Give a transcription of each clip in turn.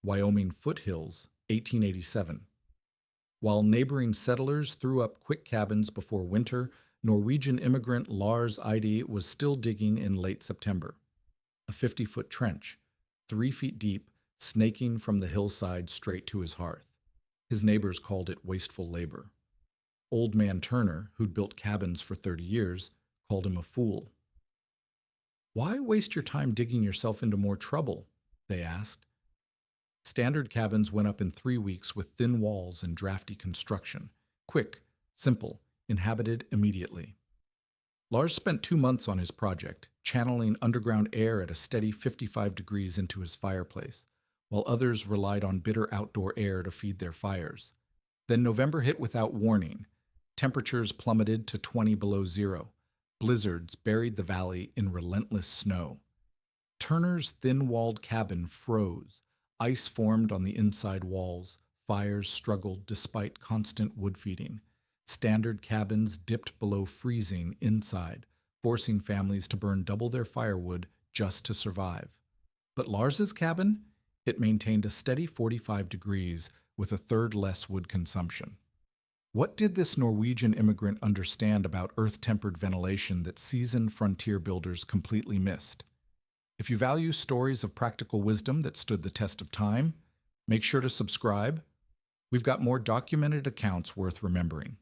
Wyoming foothills, 1887. While neighboring settlers threw up quick cabins before winter, Norwegian immigrant Lars Eide was still digging in late September. A 50-foot trench, 3 feet deep, snaking from the hillside straight to his hearth. His neighbors called it wasteful labor. Old Man Turner, who'd built cabins for 30 years, called him a fool. "Why waste your time digging yourself into more trouble?" they asked. Standard cabins went up in 3 weeks with thin walls and drafty construction. Quick, simple, inhabited immediately. Lars spent 2 months on his project, channeling underground air at a steady 55 degrees into his fireplace, while others relied on bitter outdoor air to feed their fires. Then November hit without warning. Temperatures plummeted to 20 below zero. Blizzards buried the valley in relentless snow. Turner's thin-walled cabin froze. Ice formed on the inside walls. Fires struggled despite constant wood feeding. Standard cabins dipped below freezing inside, forcing families to burn double their firewood just to survive. But Lars's cabin? It maintained a steady 45 degrees with a third less wood consumption. What did this Norwegian immigrant understand about earth-tempered ventilation that seasoned frontier builders completely missed? If you value stories of practical wisdom that stood the test of time, make sure to subscribe. We've got more documented accounts worth remembering.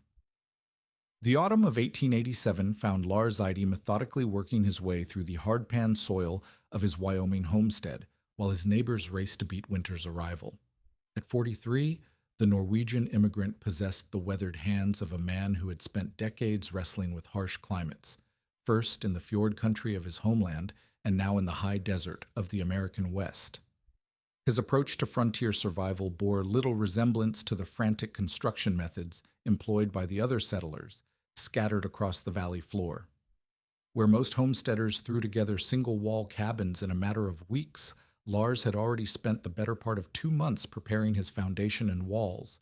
The autumn of 1887 found Lars Eide methodically working his way through the hard-pan soil of his Wyoming homestead, while his neighbors raced to beat winter's arrival. At 43, the Norwegian immigrant possessed the weathered hands of a man who had spent decades wrestling with harsh climates, first in the fjord country of his homeland and now in the high desert of the American West. His approach to frontier survival bore little resemblance to the frantic construction methods employed by the other settlers scattered across the valley floor. Where most homesteaders threw together single-wall cabins in a matter of weeks, Lars had already spent the better part of 2 months preparing his foundation and walls.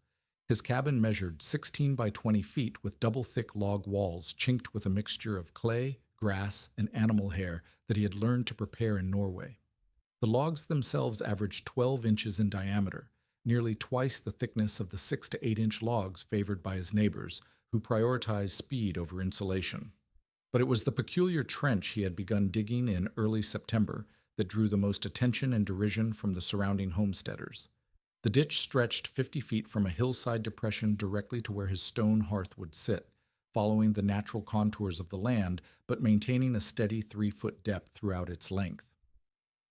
His cabin measured 16 by 20 feet with double-thick log walls chinked with a mixture of clay, grass, and animal hair that he had learned to prepare in Norway. The logs themselves averaged 12 inches in diameter, nearly twice the thickness of the 6 to 8 inch logs favored by his neighbors, who prioritized speed over insulation. But it was the peculiar trench he had begun digging in early September that drew the most attention and derision from the surrounding homesteaders. The ditch stretched 50 feet from a hillside depression directly to where his stone hearth would sit, following the natural contours of the land, but maintaining a steady 3-foot depth throughout its length.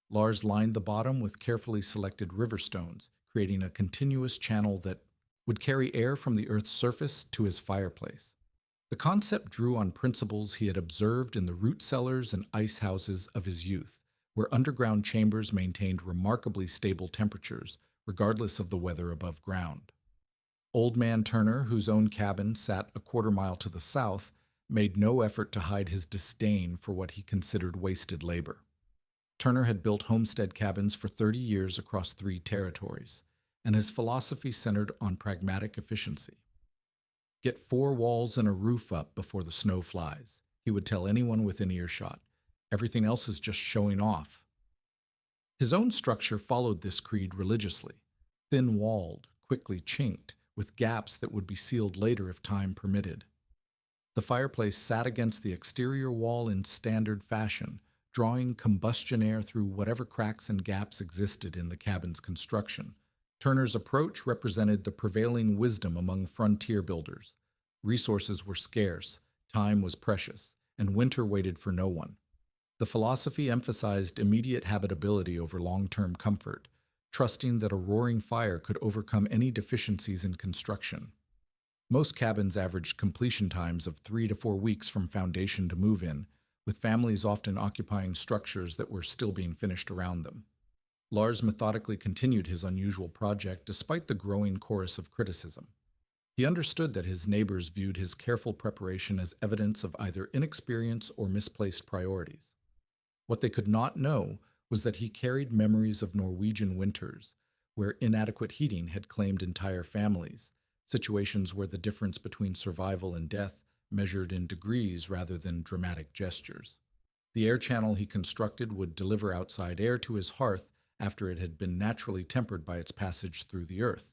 Lars lined the bottom with carefully selected river stones, creating a continuous channel that would carry air from the Earth's surface to his fireplace. The concept drew on principles he had observed in the root cellars and ice houses of his youth, where underground chambers maintained remarkably stable temperatures, regardless of the weather above ground. Old Man Turner, whose own cabin sat a quarter-mile to the south, made no effort to hide his disdain for what he considered wasted labor. Turner had built homestead cabins for 30 years across 3 territories, and his philosophy centered on pragmatic efficiency. "Get 4 walls and a roof up before the snow flies," he would tell anyone within earshot. "Everything else is just showing off." His own structure followed this creed religiously, thin-walled, quickly chinked, with gaps that would be sealed later if time permitted. The fireplace sat against the exterior wall in standard fashion, drawing combustion air through whatever cracks and gaps existed in the cabin's construction. Turner's approach represented the prevailing wisdom among frontier builders. Resources were scarce, time was precious, and winter waited for no one. The philosophy emphasized immediate habitability over long-term comfort, trusting that a roaring fire could overcome any deficiencies in construction. Most cabins averaged completion times of 3 to 4 weeks from foundation to move-in, with families often occupying structures that were still being finished around them. Lars methodically continued his unusual project despite the growing chorus of criticism. He understood that his neighbors viewed his careful preparation as evidence of either inexperience or misplaced priorities. What they could not know was that he carried memories of Norwegian winters, where inadequate heating had claimed entire families, situations where the difference between survival and death measured in degrees rather than dramatic gestures. The air channel he constructed would deliver outside air to his hearth after it had been naturally tempered by its passage through the Earth.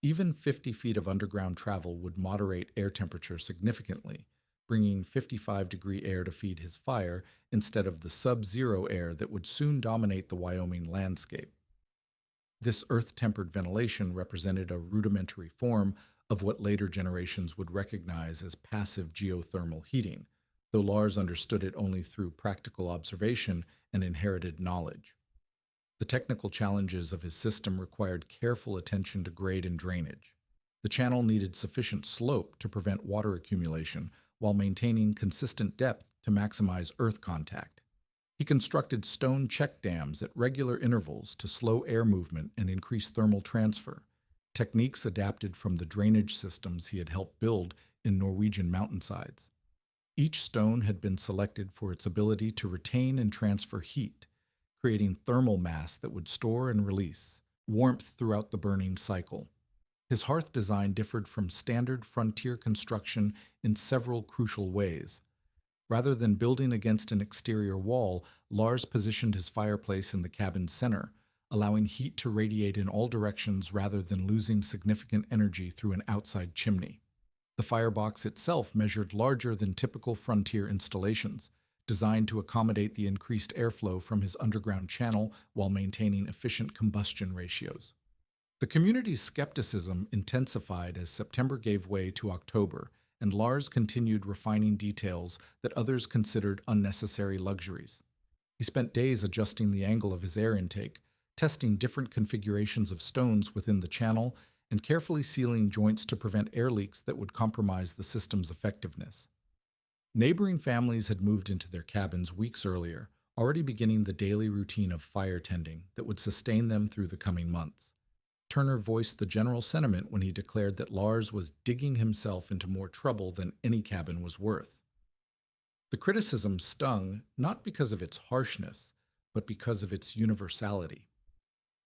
Even 50 feet of underground travel would moderate air temperature significantly, bringing 55-degree air to feed his fire instead of the sub-zero air that would soon dominate the Wyoming landscape. This earth-tempered ventilation represented a rudimentary form of what later generations would recognize as passive geothermal heating, though Lars understood it only through practical observation and inherited knowledge. The technical challenges of his system required careful attention to grade and drainage. The channel needed sufficient slope to prevent water accumulation while maintaining consistent depth to maximize earth contact. He constructed stone check dams at regular intervals to slow air movement and increase thermal transfer, techniques adapted from the drainage systems he had helped build in Norwegian mountainsides. Each stone had been selected for its ability to retain and transfer heat, creating thermal mass that would store and release warmth throughout the burning cycle. His hearth design differed from standard frontier construction in several crucial ways. Rather than building against an exterior wall, Lars positioned his fireplace in the cabin's center, allowing heat to radiate in all directions rather than losing significant energy through an outside chimney. The firebox itself measured larger than typical frontier installations, designed to accommodate the increased airflow from his underground channel while maintaining efficient combustion ratios. The community's skepticism intensified as September gave way to October, and Lars continued refining details that others considered unnecessary luxuries. He spent days adjusting the angle of his air intake, testing different configurations of stones within the channel, and carefully sealing joints to prevent air leaks that would compromise the system's effectiveness. Neighboring families had moved into their cabins weeks earlier, already beginning the daily routine of fire tending that would sustain them through the coming months. Turner voiced the general sentiment when he declared that Lars was digging himself into more trouble than any cabin was worth. The criticism stung not because of its harshness, but because of its universality.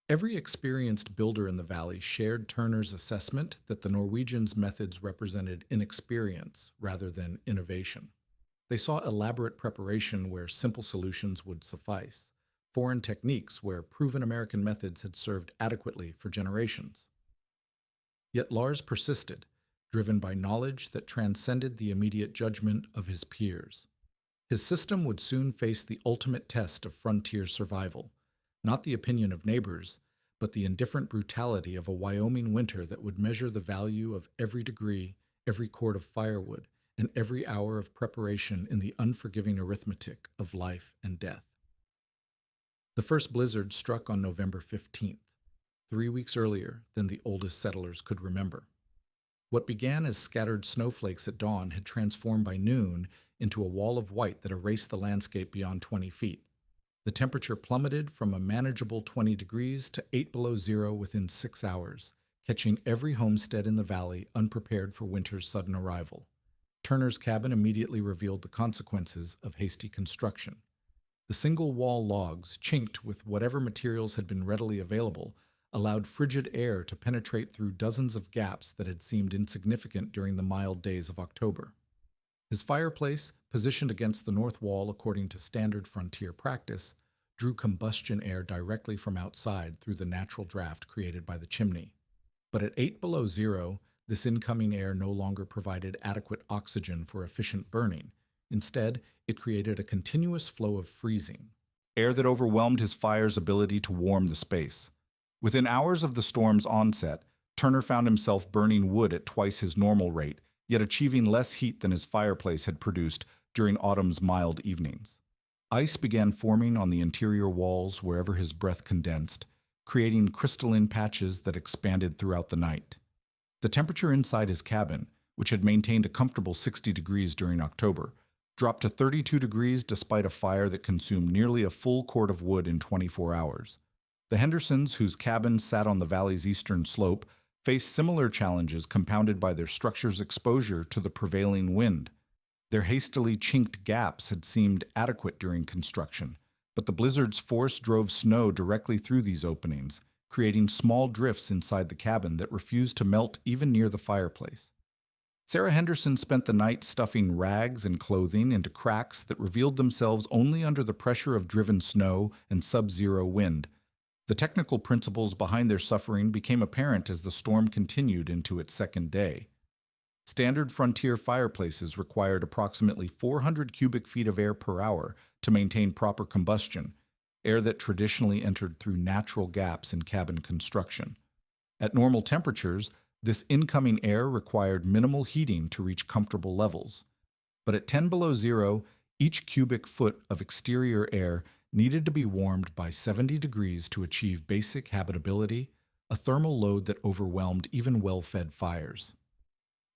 Every experienced builder in the valley shared Turner's assessment that the Norwegians' methods represented inexperience rather than innovation. They saw elaborate preparation where simple solutions would suffice, foreign techniques where proven American methods had served adequately for generations. Yet Lars persisted, driven by knowledge that transcended the immediate judgment of his peers. His system would soon face the ultimate test of frontier survival, not the opinion of neighbors, but the indifferent brutality of a Wyoming winter that would measure the value of every degree, every cord of firewood, and every hour of preparation in the unforgiving arithmetic of life and death. The first blizzard struck on November 15th, 3 weeks earlier than the oldest settlers could remember. What began as scattered snowflakes at dawn had transformed by noon into a wall of white that erased the landscape beyond 20 feet. The temperature plummeted from a manageable 20 degrees to 8 below zero within 6 hours, catching every homestead in the valley unprepared for winter's sudden arrival. Turner's cabin immediately revealed the consequences of hasty construction. The single-wall logs, chinked with whatever materials had been readily available, allowed frigid air to penetrate through dozens of gaps that had seemed insignificant during the mild days of October. His fireplace, positioned against the north wall according to standard frontier practice, drew combustion air directly from outside through the natural draft created by the chimney. But at 8 below zero, this incoming air no longer provided adequate oxygen for efficient burning. Instead, it created a continuous flow of freezing, air that overwhelmed his fire's ability to warm the space. Within hours of the storm's onset, Turner found himself burning wood at twice his normal rate, yet achieving less heat than his fireplace had produced during autumn's mild evenings. Ice began forming on the interior walls wherever his breath condensed, creating crystalline patches that expanded throughout the night. The temperature inside his cabin, which had maintained a comfortable 60 degrees during October, dropped to 32 degrees despite a fire that consumed nearly a full cord of wood in 24 hours. The Hendersons, whose cabin sat on the valley's eastern slope, faced similar challenges compounded by their structure's exposure to the prevailing wind. Their hastily chinked gaps had seemed adequate during construction, but the blizzard's force drove snow directly through these openings, creating small drifts inside the cabin that refused to melt even near the fireplace. Sarah Henderson spent the night stuffing rags and clothing into cracks that revealed themselves only under the pressure of driven snow and sub-zero wind. The technical principles behind their suffering became apparent as the storm continued into its second day. Standard frontier fireplaces required approximately 400 cubic feet of air per hour to maintain proper combustion, air that traditionally entered through natural gaps in cabin construction. At normal temperatures, this incoming air required minimal heating to reach comfortable levels. But at 10 below zero, each cubic foot of exterior air needed to be warmed by 70 degrees to achieve basic habitability, a thermal load that overwhelmed even well-fed fires.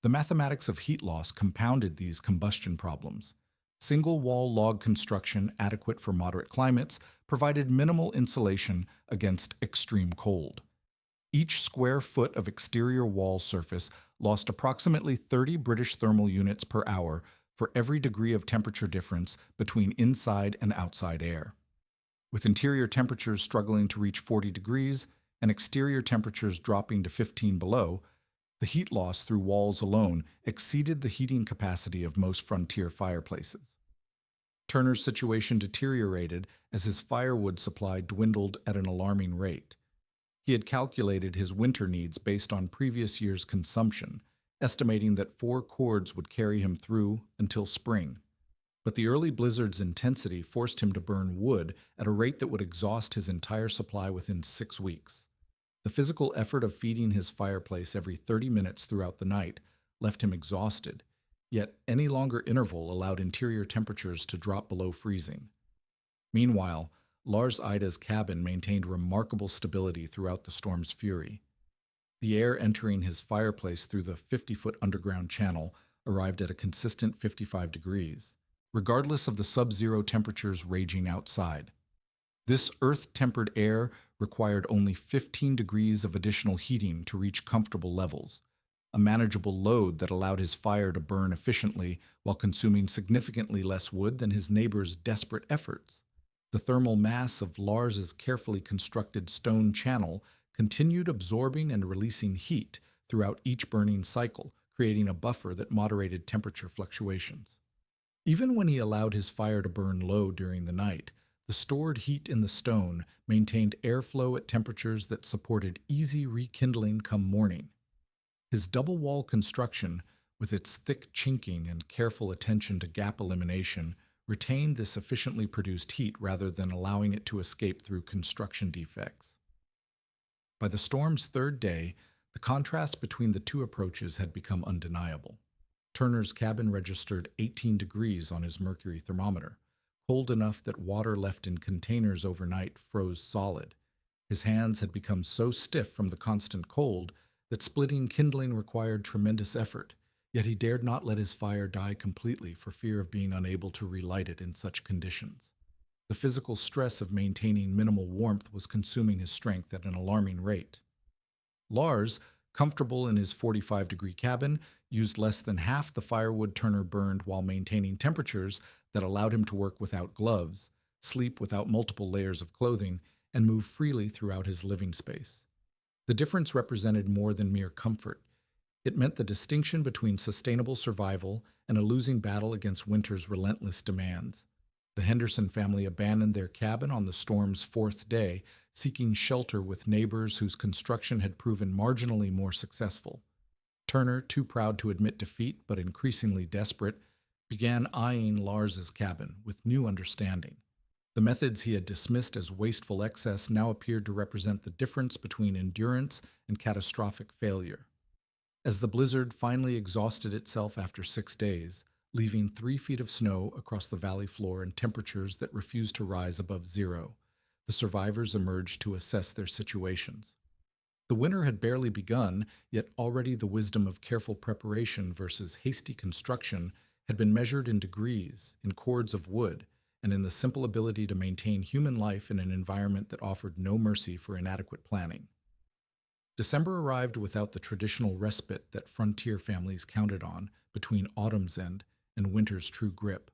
The mathematics of heat loss compounded these combustion problems. Single-wall log construction adequate for moderate climates provided minimal insulation against extreme cold. Each square foot of exterior wall surface lost approximately 30 British thermal units per hour for every degree of temperature difference between inside and outside air. With interior temperatures struggling to reach 40 degrees and exterior temperatures dropping to 15 below, the heat loss through walls alone exceeded the heating capacity of most frontier fireplaces. Turner's situation deteriorated as his firewood supply dwindled at an alarming rate. He had calculated his winter needs based on previous year's consumption, estimating that 4 cords would carry him through until spring. But the early blizzard's intensity forced him to burn wood at a rate that would exhaust his entire supply within 6 weeks. The physical effort of feeding his fireplace every 30 minutes throughout the night left him exhausted, yet any longer interval allowed interior temperatures to drop below freezing. Meanwhile, Lars Ida's cabin maintained remarkable stability throughout the storm's fury. The air entering his fireplace through the 50-foot underground channel arrived at a consistent 55 degrees, regardless of the sub-zero temperatures raging outside. This earth-tempered air required only 15 degrees of additional heating to reach comfortable levels, a manageable load that allowed his fire to burn efficiently while consuming significantly less wood than his neighbor's desperate efforts. The thermal mass of Lars's carefully constructed stone channel continued absorbing and releasing heat throughout each burning cycle, creating a buffer that moderated temperature fluctuations. Even when he allowed his fire to burn low during the night, the stored heat in the stone maintained airflow at temperatures that supported easy rekindling come morning. His double-wall construction, with its thick chinking and careful attention to gap elimination, retained this efficiently produced heat rather than allowing it to escape through construction defects. By the storm's third day, the contrast between the two approaches had become undeniable. Turner's cabin registered 18 degrees on his mercury thermometer, cold enough that water left in containers overnight froze solid. His hands had become so stiff from the constant cold that splitting kindling required tremendous effort, yet he dared not let his fire die completely for fear of being unable to relight it in such conditions. The physical stress of maintaining minimal warmth was consuming his strength at an alarming rate. Lars, comfortable in his 45-degree cabin, used less than half the firewood Turner burned while maintaining temperatures that allowed him to work without gloves, sleep without multiple layers of clothing, and move freely throughout his living space. The difference represented more than mere comfort. It meant the distinction between sustainable survival and a losing battle against winter's relentless demands. The Henderson family abandoned their cabin on the storm's fourth day, seeking shelter with neighbors whose construction had proven marginally more successful. Turner, too proud to admit defeat but increasingly desperate, began eyeing Lars's cabin with new understanding. The methods he had dismissed as wasteful excess now appeared to represent the difference between endurance and catastrophic failure. As the blizzard finally exhausted itself after 6 days, leaving 3 feet of snow across the valley floor and temperatures that refused to rise above zero, the survivors emerged to assess their situations. The winter had barely begun, yet already the wisdom of careful preparation versus hasty construction had been measured in degrees, in cords of wood, and in the simple ability to maintain human life in an environment that offered no mercy for inadequate planning. December arrived without the traditional respite that frontier families counted on between autumn's end and winter's true grip.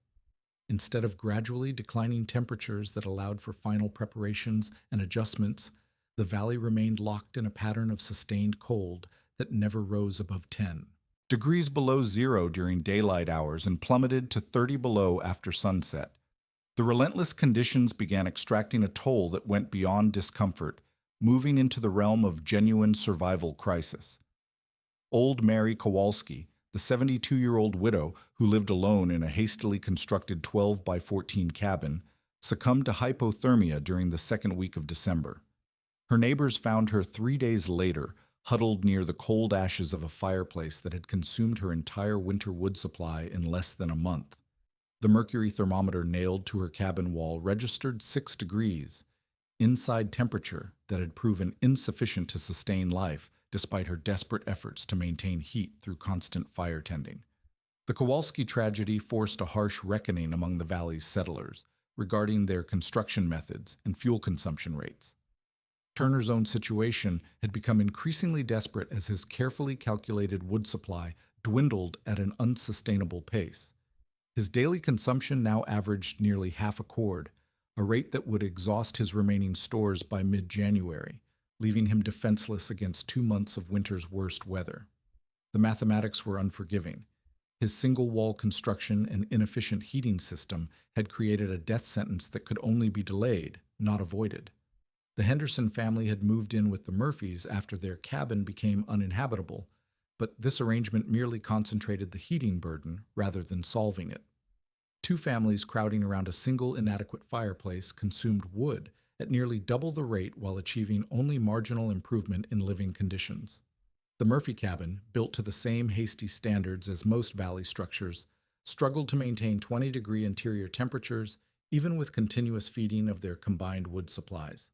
Instead of gradually declining temperatures that allowed for final preparations and adjustments, the valley remained locked in a pattern of sustained cold that never rose above 10 degrees below zero during daylight hours and plummeted to 30 below after sunset. The relentless conditions began extracting a toll that went beyond discomfort moving into the realm of genuine survival crisis. Old Mary Kowalski, the 72-year-old widow who lived alone in a hastily constructed 12 by 14 cabin, succumbed to hypothermia during the second week of December. Her neighbors found her 3 days later, huddled near the cold ashes of a fireplace that had consumed her entire winter wood supply in less than a month. The mercury thermometer nailed to her cabin wall registered 6 degrees, inside temperature that had proven insufficient to sustain life despite her desperate efforts to maintain heat through constant fire tending. The Kowalski tragedy forced a harsh reckoning among the valley's settlers regarding their construction methods and fuel consumption rates. Turner's own situation had become increasingly desperate as his carefully calculated wood supply dwindled at an unsustainable pace. His daily consumption now averaged nearly half a cord, a rate that would exhaust his remaining stores by mid-January, leaving him defenseless against 2 months of winter's worst weather. The mathematics were unforgiving. His single-wall construction and inefficient heating system had created a death sentence that could only be delayed, not avoided. The Henderson family had moved in with the Murphys after their cabin became uninhabitable, but this arrangement merely concentrated the heating burden rather than solving it. 2 families crowding around a single inadequate fireplace consumed wood at nearly double the rate while achieving only marginal improvement in living conditions. The Murphy cabin, built to the same hasty standards as most valley structures, struggled to maintain 20-degree interior temperatures even with continuous feeding of their combined wood supplies.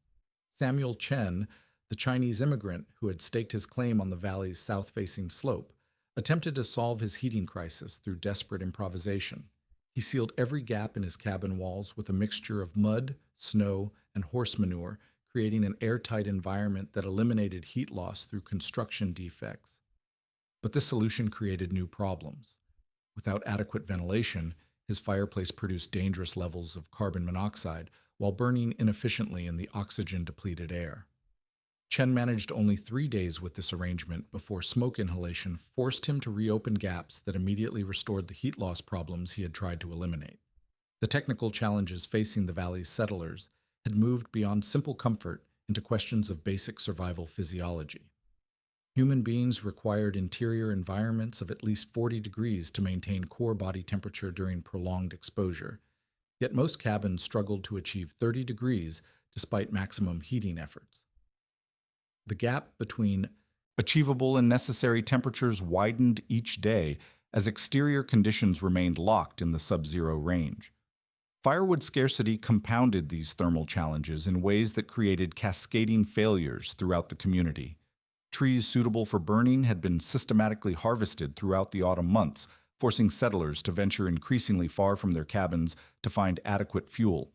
Samuel Chen, the Chinese immigrant who had staked his claim on the valley's south-facing slope, attempted to solve his heating crisis through desperate improvisation. He sealed every gap in his cabin walls with a mixture of mud, snow, and horse manure, creating an airtight environment that eliminated heat loss through construction defects. But this solution created new problems. Without adequate ventilation, his fireplace produced dangerous levels of carbon monoxide while burning inefficiently in the oxygen-depleted air. Chen managed only 3 days with this arrangement before smoke inhalation forced him to reopen gaps that immediately restored the heat loss problems he had tried to eliminate. The technical challenges facing the valley's settlers had moved beyond simple comfort into questions of basic survival physiology. Human beings required interior environments of at least 40 degrees to maintain core body temperature during prolonged exposure, yet most cabins struggled to achieve 30 degrees despite maximum heating efforts. The gap between achievable and necessary temperatures widened each day as exterior conditions remained locked in the sub-zero range. Firewood scarcity compounded these thermal challenges in ways that created cascading failures throughout the community. Trees suitable for burning had been systematically harvested throughout the autumn months, forcing settlers to venture increasingly far from their cabins to find adequate fuel.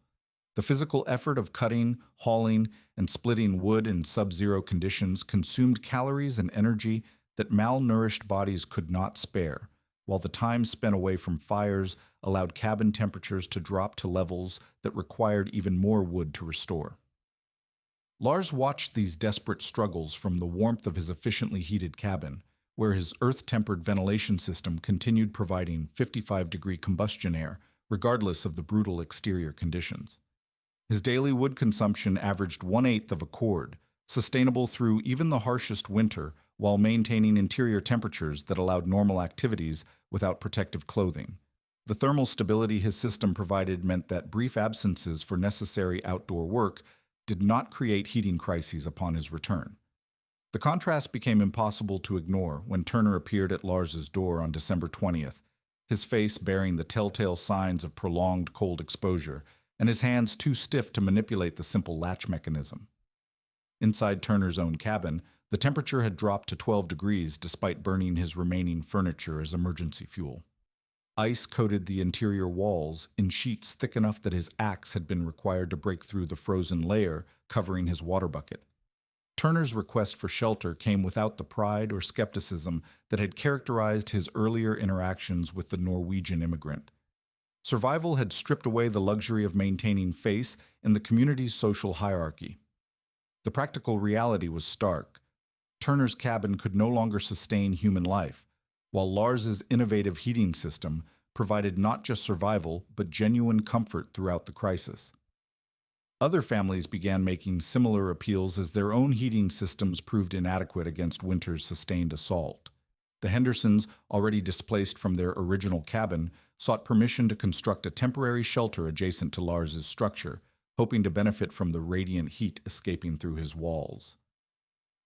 The physical effort of cutting, hauling, and splitting wood in sub-zero conditions consumed calories and energy that malnourished bodies could not spare, while the time spent away from fires allowed cabin temperatures to drop to levels that required even more wood to restore. Lars watched these desperate struggles from the warmth of his efficiently heated cabin, where his earth-tempered ventilation system continued providing 55-degree combustion air, regardless of the brutal exterior conditions. His daily wood consumption averaged 1/8 of a cord, sustainable through even the harshest winter, while maintaining interior temperatures that allowed normal activities without protective clothing. The thermal stability his system provided meant that brief absences for necessary outdoor work did not create heating crises upon his return. The contrast became impossible to ignore when Turner appeared at Lars's door on December 20th, his face bearing the telltale signs of prolonged cold exposure, and his hands too stiff to manipulate the simple latch mechanism. Inside Turner's own cabin, the temperature had dropped to 12 degrees despite burning his remaining furniture as emergency fuel. Ice coated the interior walls in sheets thick enough that his axe had been required to break through the frozen layer covering his water bucket. Turner's request for shelter came without the pride or skepticism that had characterized his earlier interactions with the Norwegian immigrant. Survival had stripped away the luxury of maintaining face in the community's social hierarchy. The practical reality was stark. Turner's cabin could no longer sustain human life, while Lars's innovative heating system provided not just survival, but genuine comfort throughout the crisis. Other families began making similar appeals as their own heating systems proved inadequate against winter's sustained assault. The Hendersons, already displaced from their original cabin, sought permission to construct a temporary shelter adjacent to Lars's structure, hoping to benefit from the radiant heat escaping through his walls.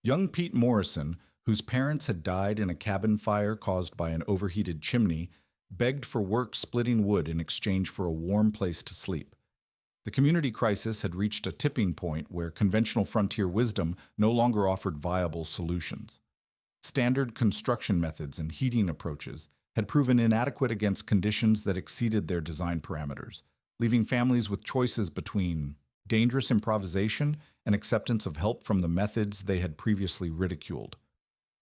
Young Pete Morrison, whose parents had died in a cabin fire caused by an overheated chimney, begged for work splitting wood in exchange for a warm place to sleep. The community crisis had reached a tipping point where conventional frontier wisdom no longer offered viable solutions. Standard construction methods and heating approaches had proven inadequate against conditions that exceeded their design parameters, leaving families with choices between dangerous improvisation and acceptance of help from the methods they had previously ridiculed.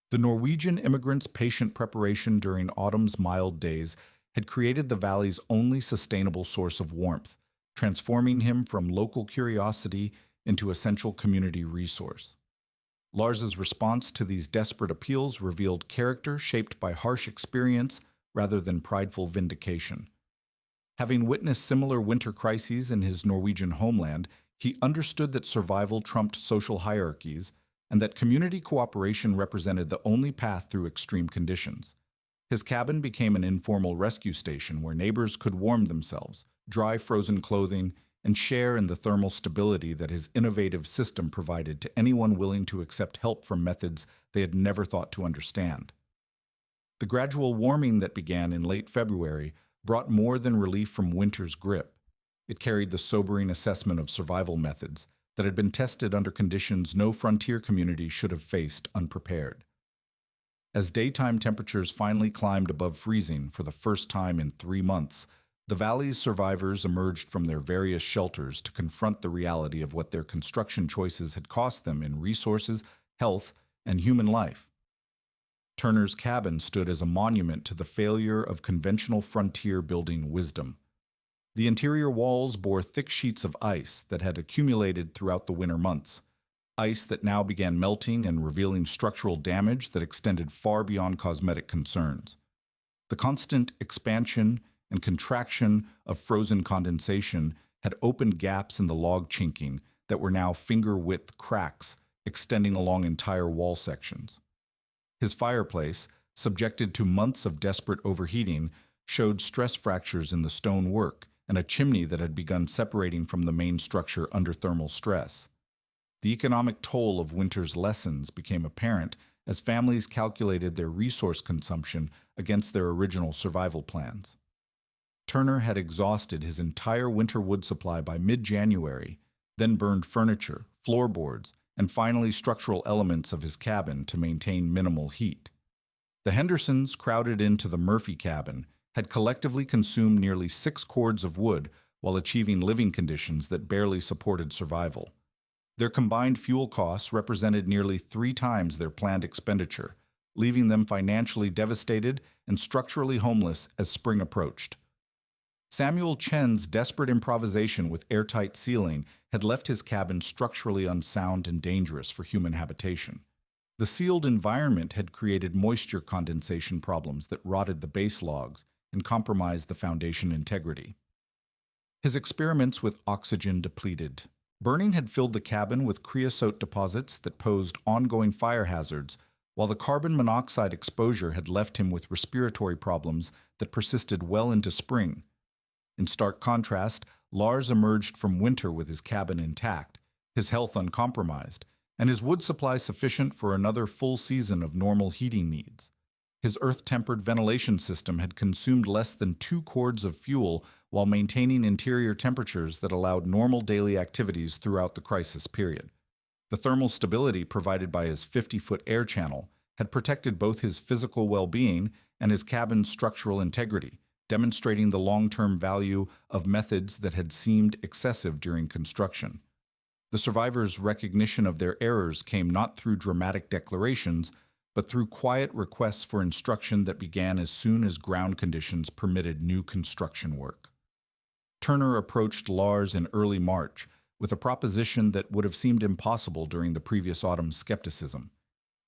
The Norwegian immigrant's patient preparation during autumn's mild days had created the valley's only sustainable source of warmth, transforming him from local curiosity into essential community resource. Lars's response to these desperate appeals revealed character shaped by harsh experience rather than prideful vindication. Having witnessed similar winter crises in his Norwegian homeland, he understood that survival trumped social hierarchies and that community cooperation represented the only path through extreme conditions. His cabin became an informal rescue station where neighbors could warm themselves, dry frozen clothing, and share in the thermal stability that his innovative system provided to anyone willing to accept help from methods they had never thought to understand. The gradual warming that began in late February brought more than relief from winter's grip. It carried the sobering assessment of survival methods that had been tested under conditions no frontier community should have faced unprepared. As daytime temperatures finally climbed above freezing for the first time in 3 months, the valley's survivors emerged from their various shelters to confront the reality of what their construction choices had cost them in resources, health, and human life. Turner's cabin stood as a monument to the failure of conventional frontier building wisdom. The interior walls bore thick sheets of ice that had accumulated throughout the winter months, ice that now began melting and revealing structural damage that extended far beyond cosmetic concerns. The constant expansion and contraction of frozen condensation had opened gaps in the log chinking that were now finger-width cracks extending along entire wall sections. His fireplace, subjected to months of desperate overheating, showed stress fractures in the stone work and a chimney that had begun separating from the main structure under thermal stress. The economic toll of winter's lessons became apparent as families calculated their resource consumption against their original survival plans. Turner had exhausted his entire winter wood supply by mid-January, then burned furniture, floorboards, and finally structural elements of his cabin to maintain minimal heat. The Hendersons, crowded into the Murphy cabin, had collectively consumed nearly 6 cords of wood while achieving living conditions that barely supported survival. Their combined fuel costs represented nearly 3 times their planned expenditure, leaving them financially devastated and structurally homeless as spring approached. Samuel Chen's desperate improvisation with airtight ceiling had left his cabin structurally unsound and dangerous for human habitation. The sealed environment had created moisture condensation problems that rotted the base logs and compromised the foundation integrity. His experiments with oxygen depleted. Burning had filled the cabin with creosote deposits that posed ongoing fire hazards, while the carbon monoxide exposure had left him with respiratory problems that persisted well into spring. In stark contrast, Lars emerged from winter with his cabin intact, his health uncompromised, and his wood supply sufficient for another full season of normal heating needs. His earth-tempered ventilation system had consumed less than 2 cords of fuel while maintaining interior temperatures that allowed normal daily activities throughout the crisis period. The thermal stability provided by his 50-foot air channel had protected both his physical well-being and his cabin's structural integrity, demonstrating the long-term value of methods that had seemed excessive during construction. The survivors' recognition of their errors came not through dramatic declarations, but through quiet requests for instruction that began as soon as ground conditions permitted new construction work. Turner approached Lars in early March with a proposition that would have seemed impossible during the previous autumn's skepticism.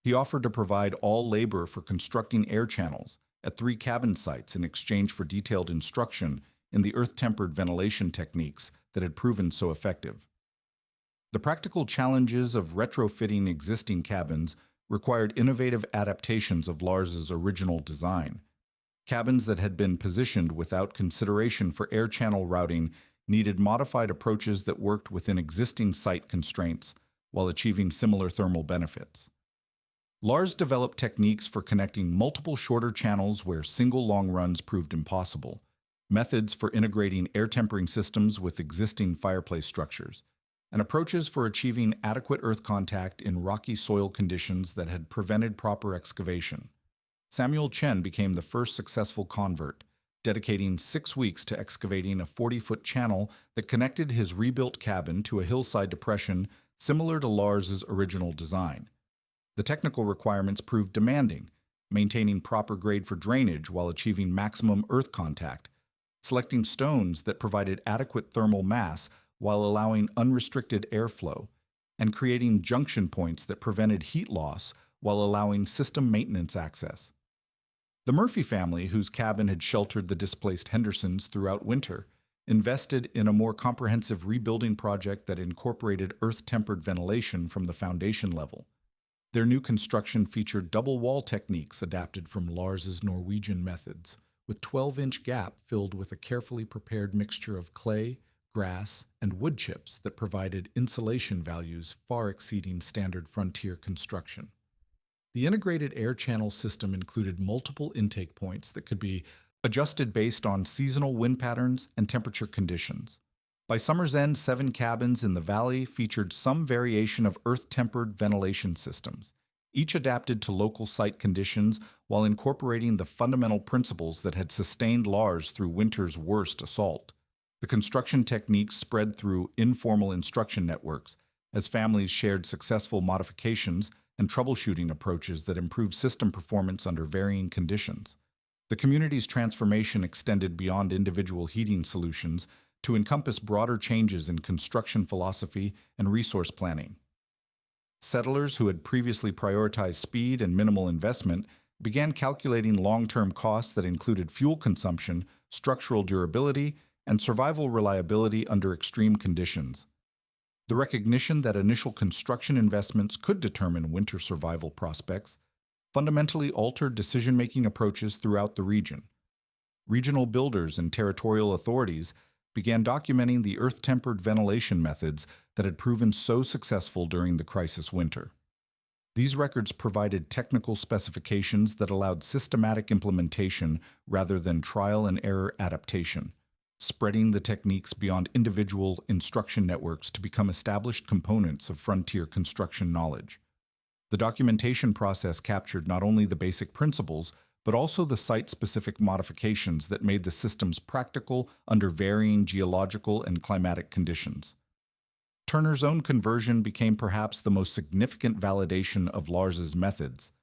He offered to provide all labor for constructing air channels at 3 cabin sites in exchange for detailed instruction in the earth-tempered ventilation techniques that had proven so effective. The practical challenges of retrofitting existing cabins required innovative adaptations of Lars's original design. Cabins that had been positioned without consideration for air channel routing needed modified approaches that worked within existing site constraints while achieving similar thermal benefits. Lars developed techniques for connecting multiple shorter channels where single long runs proved impossible, methods for integrating air tempering systems with existing fireplace structures, and approaches for achieving adequate earth contact in rocky soil conditions that had prevented proper excavation. Samuel Chen became the first successful convert, dedicating 6 weeks to excavating a 40-foot channel that connected his rebuilt cabin to a hillside depression similar to Lars's original design. The technical requirements proved demanding, maintaining proper grade for drainage while achieving maximum earth contact, selecting stones that provided adequate thermal mass while allowing unrestricted airflow, and creating junction points that prevented heat loss while allowing system maintenance access. The Murphy family, whose cabin had sheltered the displaced Hendersons throughout winter, invested in a more comprehensive rebuilding project that incorporated earth-tempered ventilation from the foundation level. Their new construction featured double wall techniques adapted from Lars's Norwegian methods, with 12-inch gap filled with a carefully prepared mixture of clay, grass, and wood chips that provided insulation values far exceeding standard frontier construction. The integrated air channel system included multiple intake points that could be adjusted based on seasonal wind patterns and temperature conditions. By summer's end, 7 cabins in the valley featured some variation of earth-tempered ventilation systems, each adapted to local site conditions while incorporating the fundamental principles that had sustained Lars through winter's worst assault. The construction techniques spread through informal instruction networks as families shared successful modifications and troubleshooting approaches that improved system performance under varying conditions. The community's transformation extended beyond individual heating solutions to encompass broader changes in construction philosophy and resource planning. Settlers who had previously prioritized speed and minimal investment began calculating long-term costs that included fuel consumption, structural durability, and survival reliability under extreme conditions. The recognition that initial construction investments could determine winter survival prospects fundamentally altered decision-making approaches throughout the region. Regional builders and territorial authorities began documenting the earth-tempered ventilation methods that had proven so successful during the crisis winter. These records provided technical specifications that allowed systematic implementation rather than trial-and-error adaptation, spreading the techniques beyond individual instruction networks to become established components of frontier construction knowledge. The documentation process captured not only the basic principles, but also the site-specific modifications that made the systems practical under varying geological and climatic conditions. Turner's own conversion became perhaps the most significant validation of Lars's methods.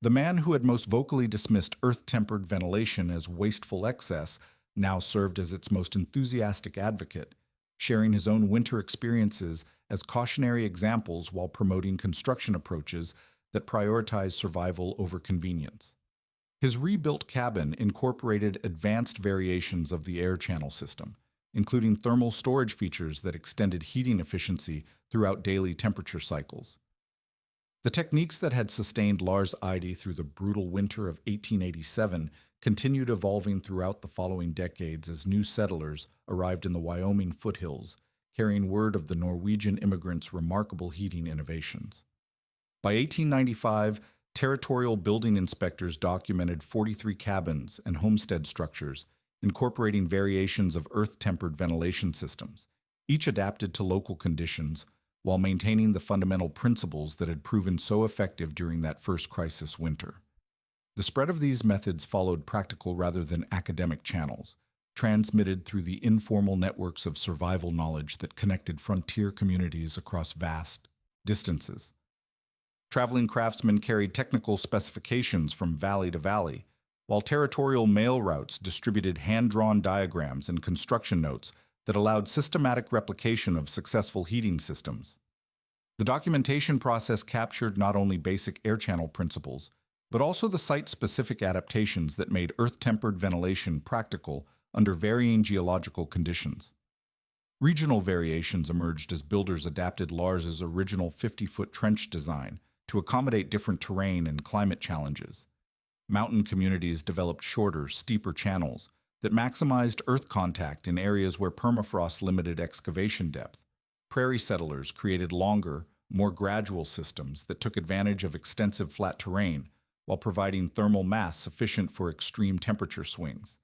The man who had most vocally dismissed earth-tempered ventilation as wasteful excess now served as its most enthusiastic advocate, sharing his own winter experiences as cautionary examples while promoting construction approaches that prioritize survival over convenience. His rebuilt cabin incorporated advanced variations of the air channel system, including thermal storage features that extended heating efficiency throughout daily temperature cycles. The techniques that had sustained Lars Eide through the brutal winter of 1887 continued evolving throughout the following decades as new settlers arrived in the Wyoming foothills, carrying word of the Norwegian immigrants' remarkable heating innovations. By 1895, territorial building inspectors documented 43 cabins and homestead structures, incorporating variations of earth-tempered ventilation systems, each adapted to local conditions, while maintaining the fundamental principles that had proven so effective during that first crisis winter. The spread of these methods followed practical rather than academic channels, transmitted through the informal networks of survival knowledge that connected frontier communities across vast distances. Traveling craftsmen carried technical specifications from valley to valley, while territorial mail routes distributed hand-drawn diagrams and construction notes that allowed systematic replication of successful heating systems. The documentation process captured not only basic air channel principles, but also the site-specific adaptations that made earth-tempered ventilation practical under varying geological conditions. Regional variations emerged as builders adapted Lars's original 50-foot trench design to accommodate different terrain and climate challenges. Mountain communities developed shorter, steeper channels that maximized earth contact in areas where permafrost limited excavation depth. Prairie settlers created longer, more gradual systems that took advantage of extensive flat terrain while providing thermal mass sufficient for extreme temperature swings.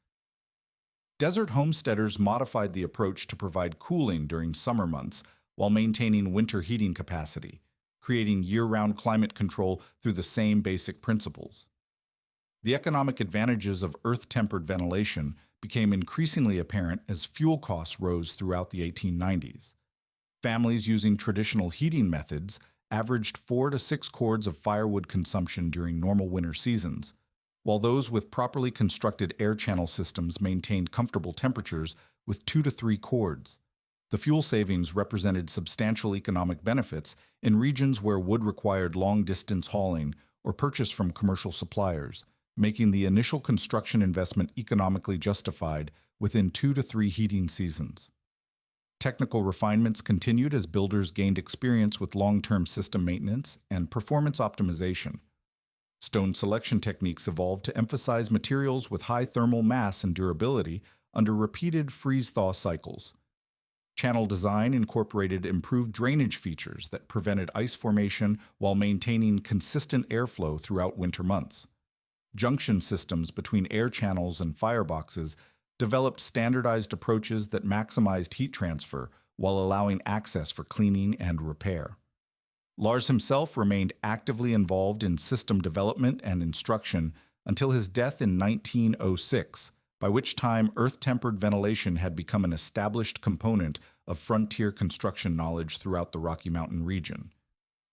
Desert homesteaders modified the approach to provide cooling during summer months while maintaining winter heating capacity, creating year-round climate control through the same basic principles. The economic advantages of earth-tempered ventilation became increasingly apparent as fuel costs rose throughout the 1890s. Families using traditional heating methods averaged 4 to 6 cords of firewood consumption during normal winter seasons, while those with properly constructed air channel systems maintained comfortable temperatures with 2 to 3 cords. The fuel savings represented substantial economic benefits in regions where wood required long-distance hauling or purchase from commercial suppliers, making the initial construction investment economically justified within 2 to 3 heating seasons. Technical refinements continued as builders gained experience with long-term system maintenance and performance optimization. Stone selection techniques evolved to emphasize materials with high thermal mass and durability under repeated freeze-thaw cycles. Channel design incorporated improved drainage features that prevented ice formation while maintaining consistent airflow throughout winter months. Junction systems between air channels and fireboxes developed standardized approaches that maximized heat transfer while allowing access for cleaning and repair. Lars himself remained actively involved in system development and instruction until his death in 1906, by which time earth-tempered ventilation had become an established component of frontier construction knowledge throughout the Rocky Mountain region.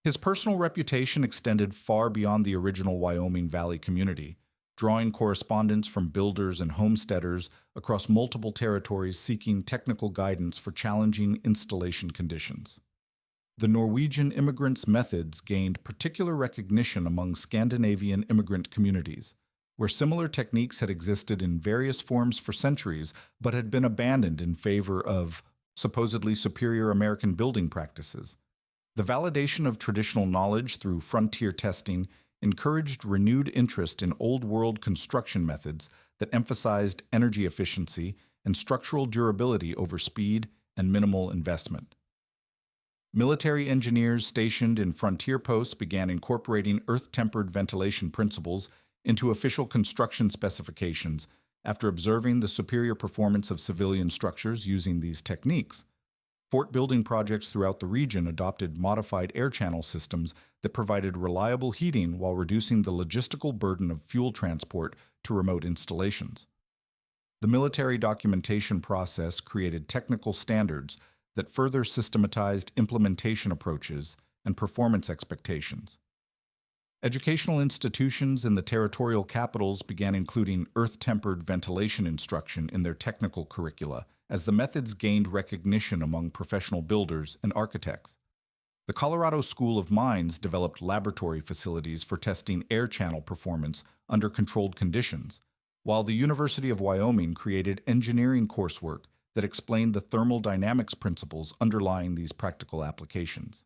His personal reputation extended far beyond the original Wyoming Valley community, drawing correspondence from builders and homesteaders across multiple territories seeking technical guidance for challenging installation conditions. The Norwegian immigrants' methods gained particular recognition among Scandinavian immigrant communities, where similar techniques had existed in various forms for centuries but had been abandoned in favor of supposedly superior American building practices. The validation of traditional knowledge through frontier testing encouraged renewed interest in old-world construction methods that emphasized energy efficiency and structural durability over speed and minimal investment. Military engineers stationed in frontier posts began incorporating earth-tempered ventilation principles into official construction specifications after observing the superior performance of civilian structures using these techniques. Fort-building projects throughout the region adopted modified air channel systems that provided reliable heating while reducing the logistical burden of fuel transport to remote installations. The military documentation process created technical standards that further systematized implementation approaches and performance expectations. Educational institutions in the territorial capitals began including earth-tempered ventilation instruction in their technical curricula as the methods gained recognition among professional builders and architects. The Colorado School of Mines developed laboratory facilities for testing air channel performance under controlled conditions, while the University of Wyoming created engineering coursework that explained the thermodynamics principles underlying these practical applications.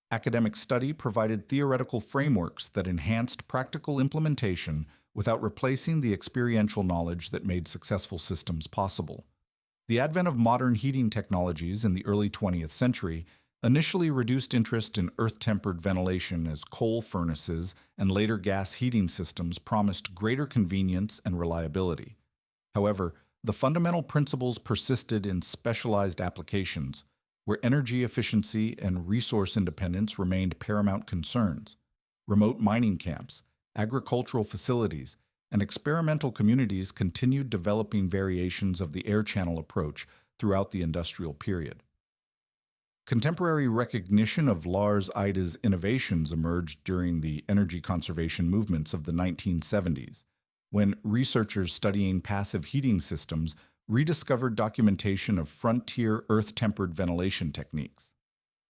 Academic study provided theoretical frameworks that enhanced practical implementation without replacing the experiential knowledge that made successful systems possible. The advent of modern heating technologies in the early 20th century initially reduced interest in earth-tempered ventilation as coal furnaces and later gas heating systems promised greater convenience and reliability. However, the fundamental principles persisted in specialized applications, where energy efficiency and resource independence remained paramount concerns. Remote mining camps, agricultural facilities, and experimental communities continued developing variations of the air channel approach throughout the industrial period. Contemporary recognition of Lars Eide's innovations emerged during the energy conservation movements of the 1970s, when researchers studying passive heating systems rediscovered documentation of frontier earth-tempered ventilation techniques.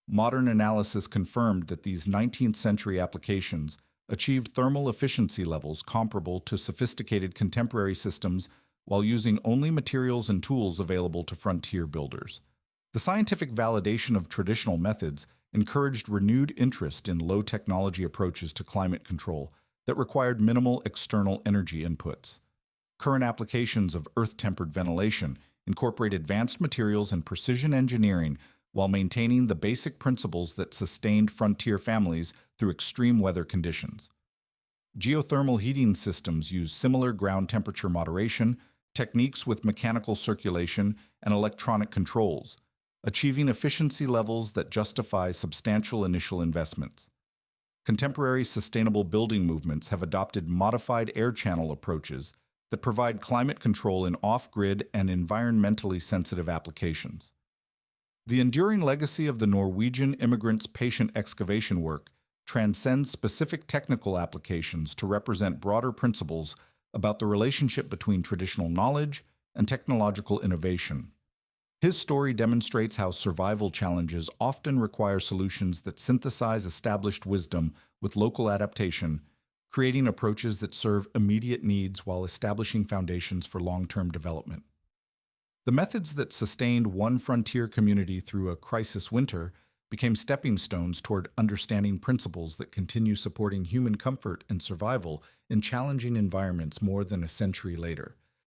Modern analysis confirmed that these 19th century applications achieved thermal efficiency levels comparable to sophisticated contemporary systems while using only materials and tools available to frontier builders, The scientific validation of traditional methods encouraged renewed interest in low-technology approaches to climate control that required minimal external energy inputs. Current applications of earth-tempered ventilation incorporate advanced materials and precision engineering while maintaining the basic principles that sustained frontier families through extreme weather conditions. Geothermal heating systems use similar ground temperature moderation, techniques with mechanical circulation, and electronic controls, achieving efficiency levels that justify substantial initial investments. Contemporary sustainable building movements have adopted modified air channel approaches that provide climate control in off-grid and environmentally sensitive applications. The enduring legacy of the Norwegian immigrants' patient excavation work transcends specific technical applications to represent broader principles about the relationship between traditional knowledge and technological innovation. His story demonstrates how survival challenges often require solutions that synthesize established wisdom with local adaptation, creating approaches that serve immediate needs while establishing foundations for long-term development. The methods that sustained one frontier community through a crisis winter became stepping stones toward understanding principles that continue supporting human comfort and survival in challenging environments more than a century later.